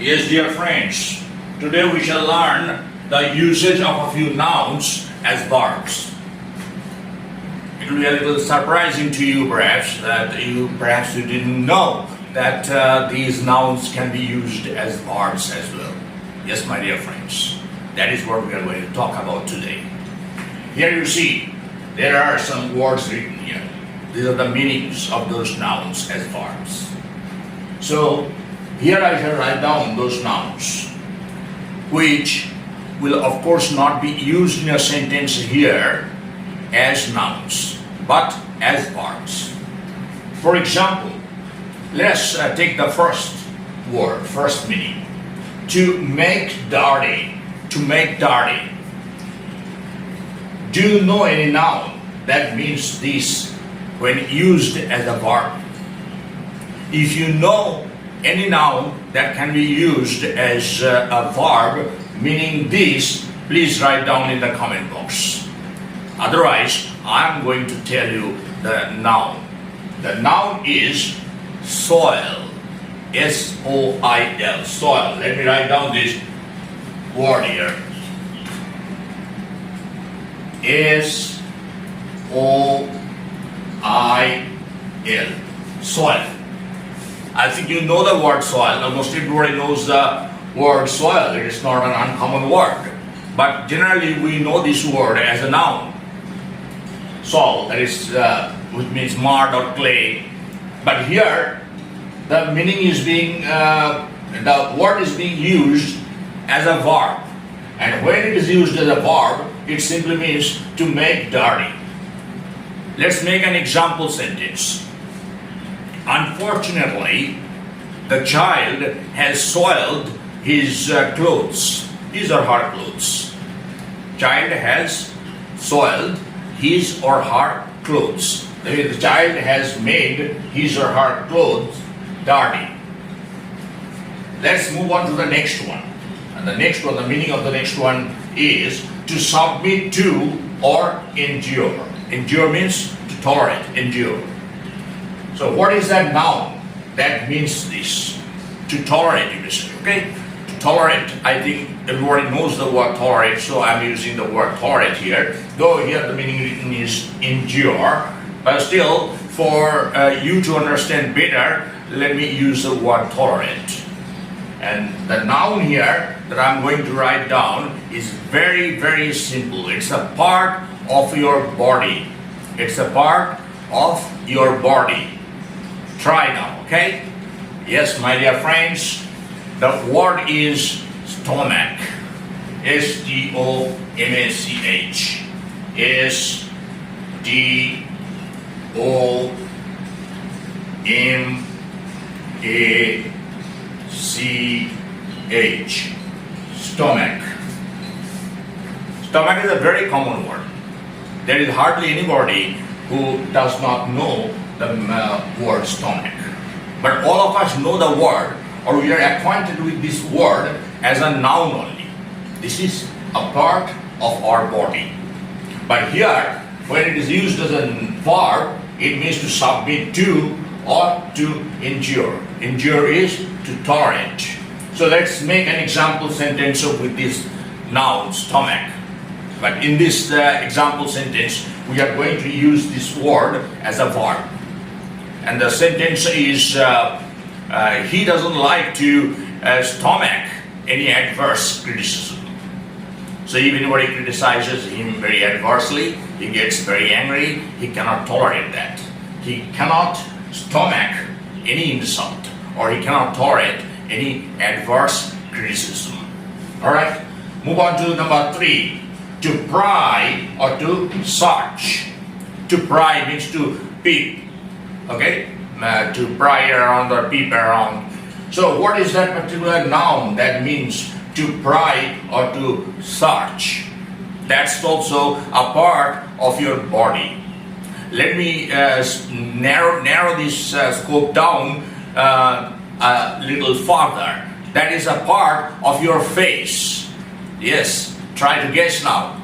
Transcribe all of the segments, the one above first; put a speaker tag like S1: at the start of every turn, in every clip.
S1: Yes, dear friends, today we shall learn the usage of a few nouns as verbs. It will be a little surprising to you perhaps that you didn't know that these nouns can be used as verbs as well. Yes, my dear friends, that is what we are going to talk about today. Here you see, there are some words written here. These are the meanings of those nouns as verbs. So, here I shall write down those nouns, which will of course not be used in a sentence here as nouns, but as verbs. For example, let's take the first word, first meaning. To make dirty. To make dirty. Do you know any noun that means this when used as a verb? If you know any noun that can be used as a verb meaning this, please write down in the comment box. Otherwise, I'm going to tell you the noun. The noun is soil. S-O-I-L. Soil. Let me write down this word here. S-O-I-L. Soil. I think you know the word soil. Almost everybody knows the word soil. It is not an uncommon word. But generally we know this word as a noun. Soil, that is, which means mud or clay. But here, the meaning is being, the word is being used as a verb. And when it is used as a verb, it simply means to make dirty. Let's make an example sentence. Unfortunately, the child has soiled his clothes, his or her clothes. Child has soiled his or her clothes. That is, the child has made his or her clothes dirty. Let's move on to the next one. And the next one, the meaning of the next one is to submit to or endure. Endure means to tolerate, endure. So what is that noun that means this? To tolerate, you say, okay? To tolerate, I think everybody knows the word tolerate, so I'm using the word tolerate here. Though here the meaning written is endure, but still, for you to understand better, let me use the word tolerate. And the noun here that I'm going to write down is very, very simple. It's a part of your body. It's a part of your body. Try now, okay? Yes, my dear friends, the word is stomach. S-T-O-M-A-C-H. S-T-O-M-A-C-H. Stomach. Stomach is a very common word. There is hardly anybody who does not know the word stomach. But all of us know the word, or we are acquainted with this word as a noun only. This is a part of our body. But here, when it is used as a verb, it means to submit to or to endure. Endure is to tolerate. So let's make an example sentence with this noun, stomach. But in this example sentence, we are going to use this word as a verb. And the sentence is, he doesn't like to stomach any adverse criticism. So if anybody criticizes him very adversely, he gets very angry, he cannot tolerate that. He cannot stomach any insult, or he cannot tolerate any adverse criticism. Alright, move on to number 3. To pry or to search. To pry means to peep. Okay? To pry around or peep around. So what is that particular noun that means to pry or to search? That's also a part of your body. Let me narrow this scope down a little further. That is a part of your face. Yes, try to guess now.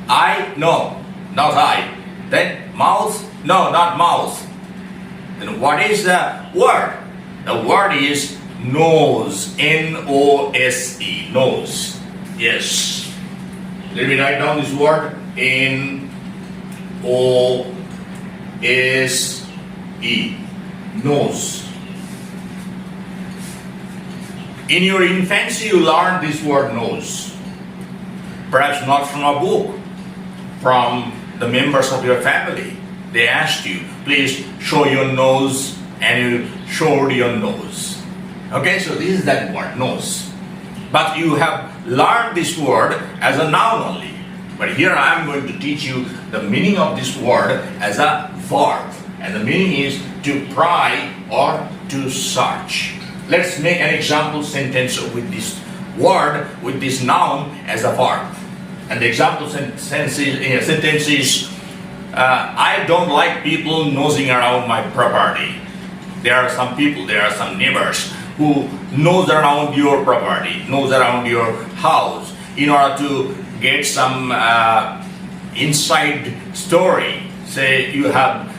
S1: Eye? No, not eye. Then mouth? No, not mouth. Then what is the word? The word is Nose. N-O-S-E. Nose. Yes. Let me write down this word. N-O-S-E. Nose. In your infancy, you learned this word nose. Perhaps not from a book, from the members of your family. They asked you, please show your nose, and you showed your nose. Okay, so this is that word, nose. But you have learned this word as a noun only. But here I am going to teach you the meaning of this word as a verb. And the meaning is to pry or to search. Let's make an example sentence with this word, with this noun as a verb. And the example sentence is, I don't like people nosing around my property. There are some people, there are some neighbors who nose around your property, nose around your house in order to get some inside story. Say you have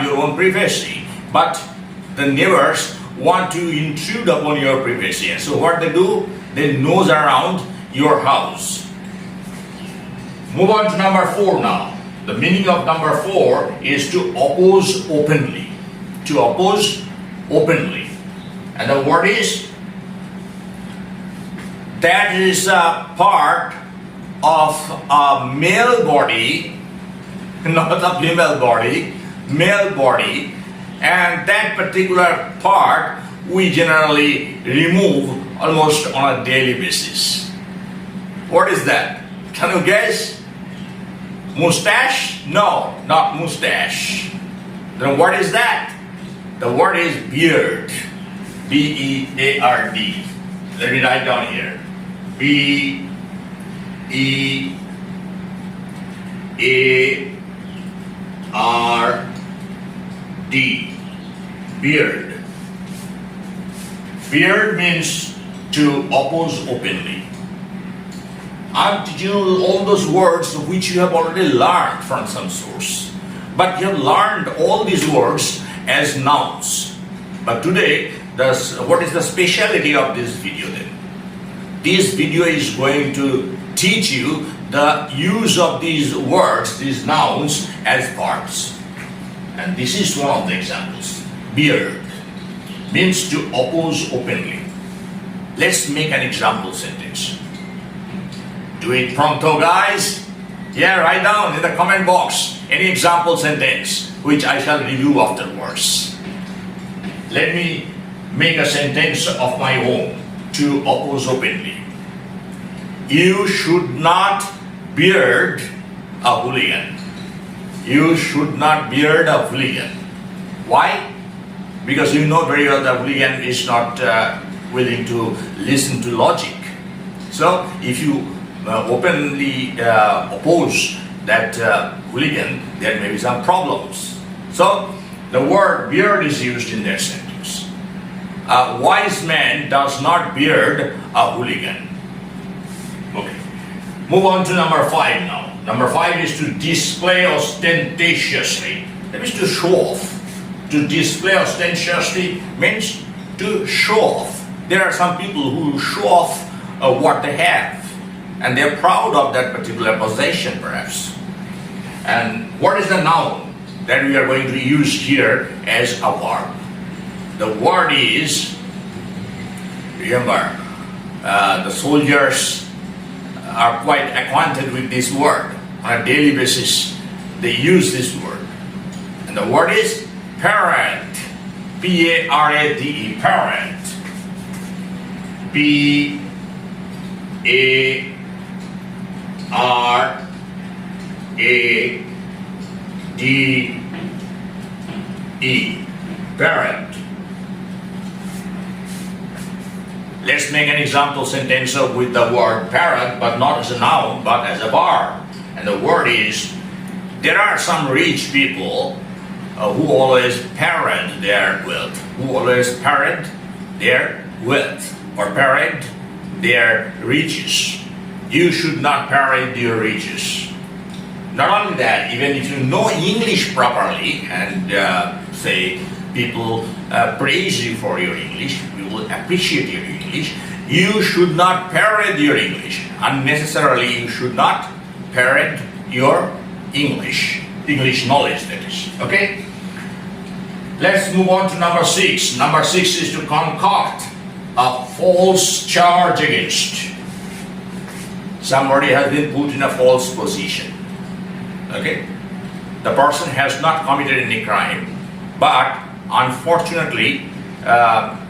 S1: your own privacy, but the neighbors want to intrude upon your privacy. And so what they do, they nose around your house. Move on to number 4 now. The meaning of number 4 is to oppose openly. To oppose openly. And the word is, that is a part of a male body, not a female body, male body, and that particular part we generally remove almost on a daily basis. What is that? Can you guess? Mustache? No, not mustache. Then what is that? The word is beard. B-E-A-R-D. Let me write down here. B-E-A-R-D. Beard. Beard means to oppose openly. I'm teaching you all those words which you have already learned from some source. But you have learned all these words as nouns. But today, what is the speciality of this video then? This video is going to teach you the use of these words, these nouns, as verbs. And this is one of the examples. Beard means to oppose openly. Let's make an example sentence. Do it pronto, guys. Yeah, write down in the comment box any example sentence which I shall review afterwards. Let me make a sentence of my own to oppose openly. You should not beard a hooligan. You should not beard a hooligan. Why? Because you know very well the hooligan is not willing to listen to logic. So if you openly oppose that hooligan, there may be some problems. So the word beard is used in that sentence. A wise man does not beard a hooligan. Okay. Move on to number 5 now. Number 5 is to display ostentatiously. That means to show off. To display ostentatiously means to show off. There are some people who show off what they have, and they're proud of that particular possession perhaps. And what is the noun that we are going to use here as a verb? The word is, remember, the soldiers are quite acquainted with this word. On a daily basis, they use this word. And the word is parade. P-A-R-A-D-E, parade. P-A-R-A-D-E, parade. Let's make an example sentence with the word parrot, but not as a noun, but as a verb. And the word is, there are some rich people who always parade their wealth. Who always parade their wealth, or parade their riches. You should not parade your riches. Not only that, even if you know English properly and say people praise you for your English, people appreciate your English. You should not parrot your English. Unnecessarily, you should not parrot your English knowledge, that is. Okay? Let's move on to number 6. Number 6 is to concoct a false charge against. Somebody has been put in a false position. Okay? The person has not committed any crime, but unfortunately,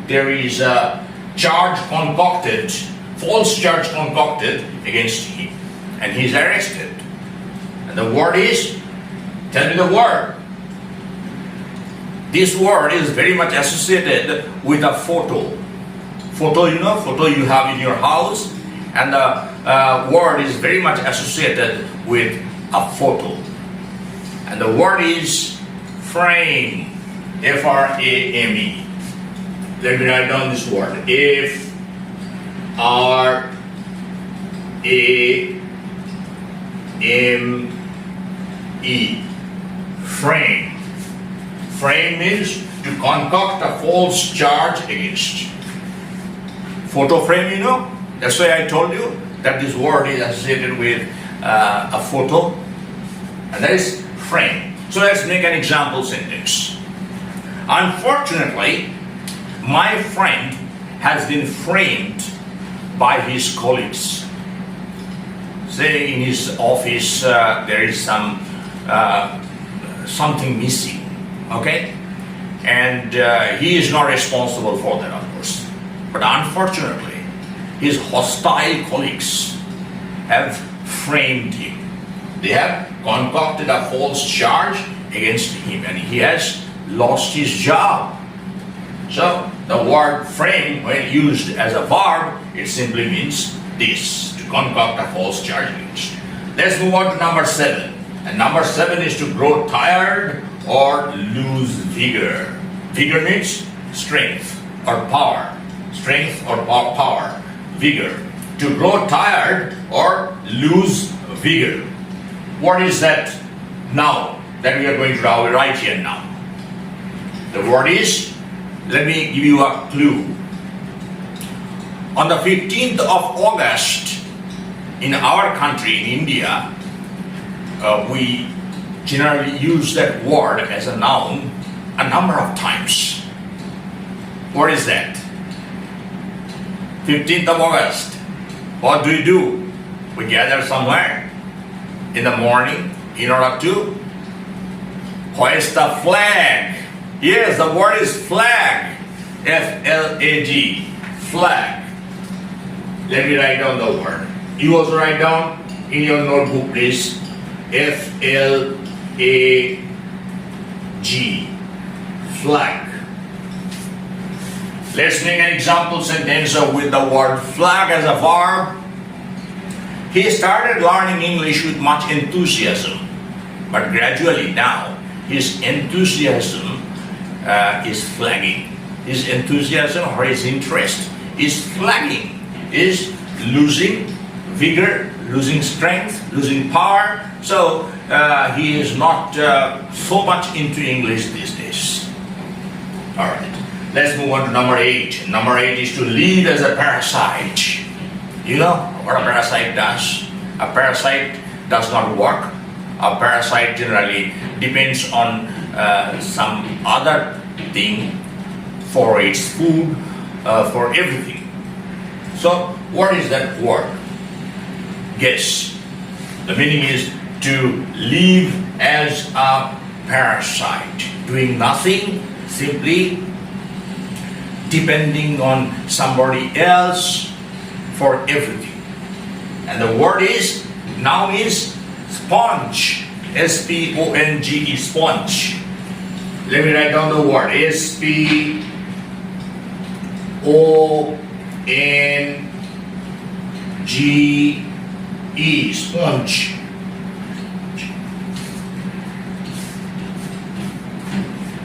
S1: there is a charge concocted, false charge concocted against him, and he is arrested. And the word is, tell me the word. This word is very much associated with a photo. Photo, you know, photo you have in your house, and the word is very much associated with a photo. And the word is frame, F-R-A-M-E. Let me write down this word, F-R-A-M-E, frame. Frame means to concoct a false charge against. Photo frame, you know, that's why I told you that this word is associated with a photo, and that is frame. So let's make an example sentence. Unfortunately, my friend has been framed by his colleagues. Say in his office there is something missing, okay? And he is not responsible for that, of course. But unfortunately, his hostile colleagues have framed him. They have concocted a false charge against him, and he has lost his job. So the word frame, when used as a verb, it simply means this, to concoct a false charge against. Let's move on to number 7. And number 7 is to grow tired or lose vigor. Vigor means strength or power. Strength or power. Vigor. To grow tired or lose vigor. What is that noun that we are going to write here now? The word is, let me give you a clue. On the 15th of August, in our country, in India, we generally use that word as a noun a number of times. What is that? 15th of August. What do? We gather somewhere in the morning in order to hoist the flag. Yes, the word is flag. F-L-A-G. Flag. Let me write down the word. You also write down in your notebook, please. F-L-A-G. Flag. Let's make an example sentence with the word flag as a verb. He started learning English with much enthusiasm, but gradually now his enthusiasm is flagging. His enthusiasm or his interest is flagging, is losing vigor, losing strength, losing power. So he is not so much into English these days. All right, let's move on to number 8. Number 8 is to live as a parasite. You know what a parasite does? A parasite does not work. A parasite generally depends on some other thing for its food, for everything. So what is that word? Guess. The meaning is to live as a parasite, doing nothing, simply depending on somebody else for everything. And the word is, noun is sponge. S-P-O-N-G-E, sponge. Let me write down the word. S-P-O-N-G-E, sponge.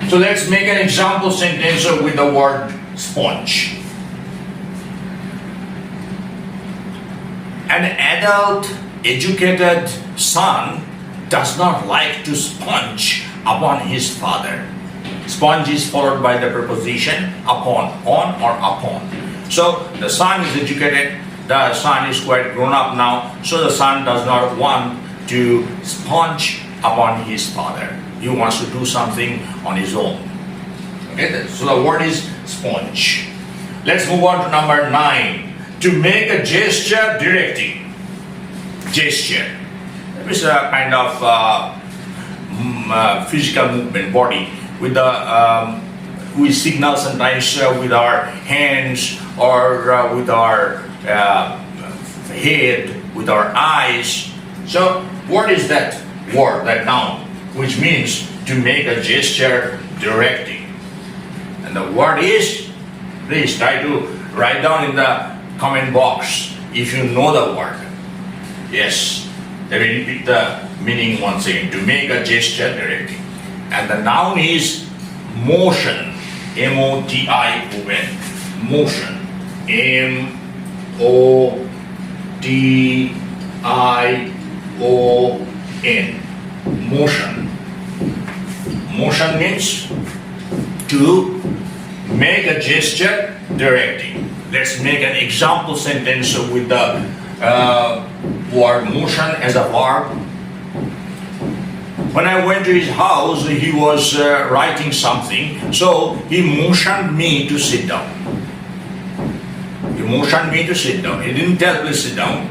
S1: So let's make an example sentence with the word sponge. An adult, educated son does not like to sponge upon his father. Sponge is followed by the preposition upon, on or upon. So the son is educated, the son is quite grown up now, so the son does not want to sponge upon his father. He wants to do something on his own. Okay, so the word is sponge. Let's move on to number 9. To make a gesture directing. Gesture. It is a kind of physical movement, body, with the we signal sometimes with our hands or with our head, with our eyes. So what is that word, that noun, which means to make a gesture directing? And the word is, please try to write down in the comment box if you know the word. Yes, let me repeat the meaning once again. To make a gesture directing. And the noun is motion. M-O-T-I-O-N. Motion. M-O-T-I-O-N. Motion. Motion means to make a gesture directing. Let's make an example sentence with the word motion as a verb. When I went to his house, he was writing something, so he motioned me to sit down. He motioned me to sit down. He didn't tell me to sit down,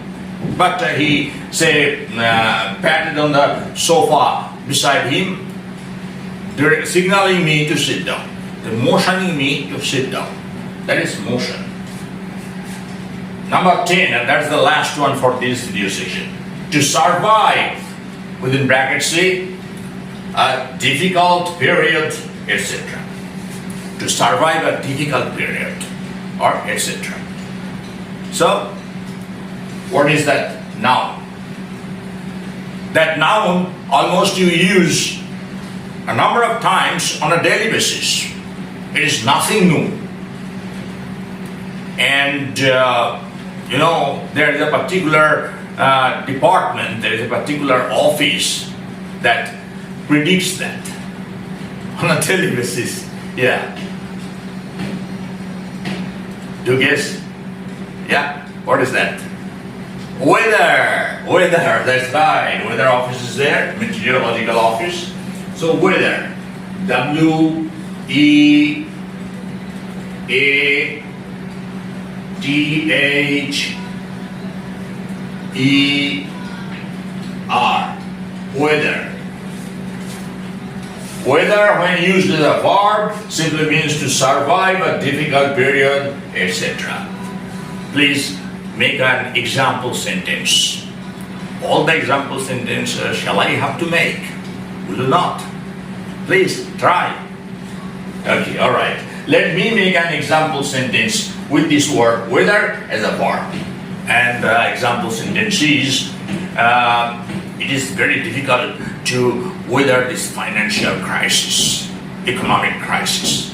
S1: but he patted on the sofa beside him, signaling me to sit down. Motioning me to sit down. That is motion. Number 10, and that's the last one for this video session. To survive, within brackets say, a difficult period, etc. To survive a difficult period, or etc. So, what is that noun? That noun almost you use a number of times on a daily basis. It is nothing new. And there is a particular department, there is a particular office that predicts that on a daily basis. Yeah. Do you guess? Yeah? What is that? Weather! Weather, that's right. Weather office is there, meteorological office. So weather. W-E-A-T-H-E-R. Weather. Weather, when used as a verb, simply means to survive a difficult period, etc. Please make an example sentence. All the example sentences shall I have to make? Will not. Please try. Okay, all right. Let me make an example sentence with this word weather as a verb. And the example sentence is, it is very difficult to weather this financial crisis, economic crisis.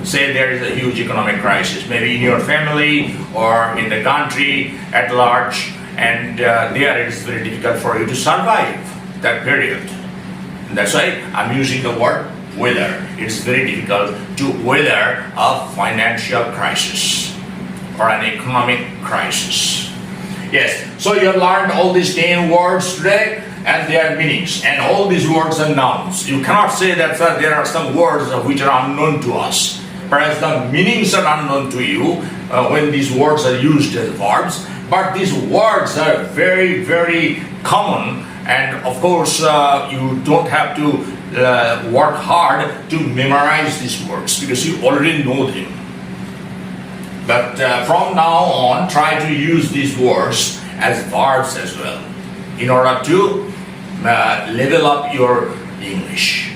S1: Say there is a huge economic crisis, maybe in your family or in the country at large, and there it is very difficult for you to survive that period. And that's why I'm using the word weather. It's very difficult to weather a financial crisis or an economic crisis. Yes, so you have learned all these 10 words today and their meanings, and all these words are nouns. You cannot say that there are some words which are unknown to us. Perhaps the meanings are unknown to you when these words are used as verbs, but these words are very, very common, and of course you don't have to work hard to memorize these words because you already know them. But from now on, try to use these words as verbs as well in order to level up your English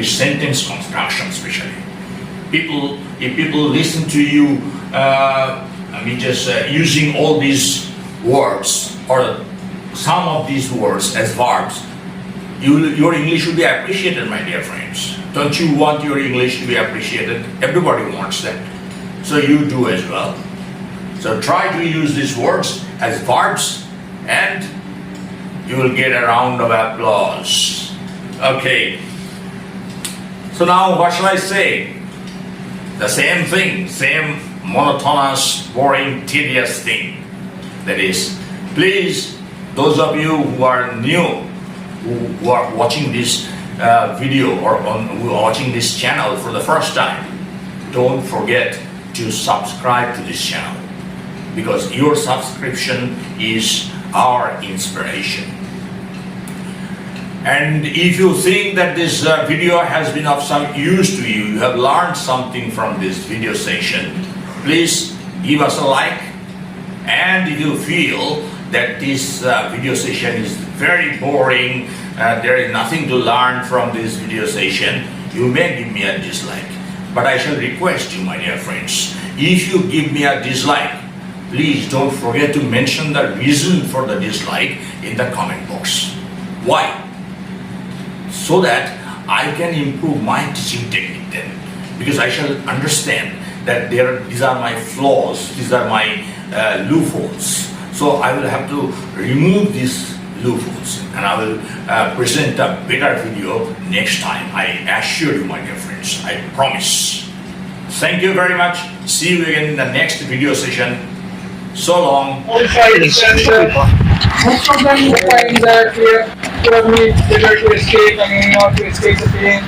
S1: sentence construction especially. If people listen to you, using all these words or some of these words as verbs, your English will be appreciated, my dear friends. Don't you want your English to be appreciated? Everybody wants that. So you do as well. So try to use these words as verbs and you will get a round of applause. Okay. So now what shall I say? The same thing, same monotonous, boring, tedious thing. That is, please, those of you who are new, who are watching this video or who are watching this channel for the first time, don't forget to subscribe to this channel, because your subscription is our inspiration. And if you think that this video has been of some use to you, you have learned something from this video session, please give us a like. And if you feel that this video session is very boring, there is nothing to learn from this video session, you may give me a dislike. But I shall request you, my dear friends, if you give me a dislike, please don't forget to mention the reason for the dislike in the comment box. Why? So that I can improve my teaching technique then. Because I shall understand that these are my flaws, these are my loopholes. So I will have to remove these loopholes and I will present a better video next time. I assure you, my dear friends, I promise. Thank you very much. See you again in the next video session. So long.
S2: Most of them will find that you have made better to escape and not to escape the pain.